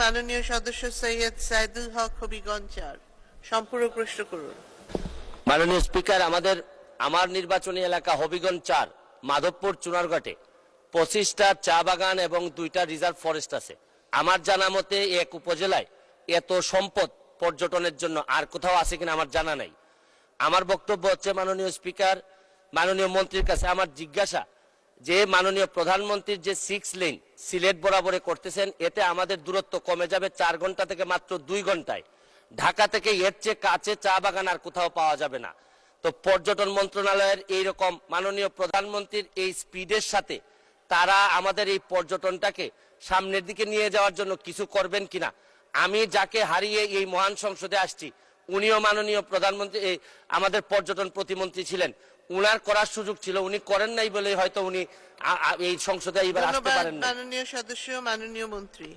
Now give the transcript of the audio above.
মাননীয় সদস্য সৈয়দ সাইদুল হক হবিগঞ্জ 4 সম্পূরক প্রশ্ন করুন। মাননীয় স্পিকার, আমার নির্বাচনী এলাকা হবিগঞ্জ 4 মাধবপুর চুনারঘাটে 25টা চা বাগান এবং 2টা রিজার্ভ ফরেস্ট আছে। আমার জানা মতে এক উপজেলায় এত সম্পদ পর্যটনের জন্য আর কোথাও আছে কিনা আমার জানা নাই। আমার বক্তব্য হচ্ছে, মাননীয় স্পিকার, মাননীয় মন্ত্রীর কাছে আমার জিজ্ঞাসা যে মাননীয় প্রধানমন্ত্রীর যে 6 লেন সিলেট বরাবরে করতেছেন, এতে আমাদের দূরত্ব কমে যাবে 4 ঘন্টা থেকে মাত্র 2 ঘন্টায়। ঢাকা থেকে এর চেয়ে কাছে চা বাগান আর কোথাও পাওয়া যাবে না। তো পর্যটন মন্ত্রণালয়ের এইরকম মাননীয় প্রধানমন্ত্রীর এই স্পিডের সাথে তারা আমাদের এই পর্যটনটাকে সামনের দিকে নিয়ে যাওয়ার জন্য কিছু করবেন কিনা। আমি যাকে হারিয়ে এই মহান সংসদে আসছি, উনিও মাননীয় প্রধানমন্ত্রী আমাদের পর্যটন প্রতিমন্ত্রী ছিলেন, উনার করার সুযোগ ছিল, উনি করেন নাই বলে হয়তো উনি এই সংসদে এইবার আসতে পারেন না। মাননীয় সদস্য, মাননীয় মন্ত্রী।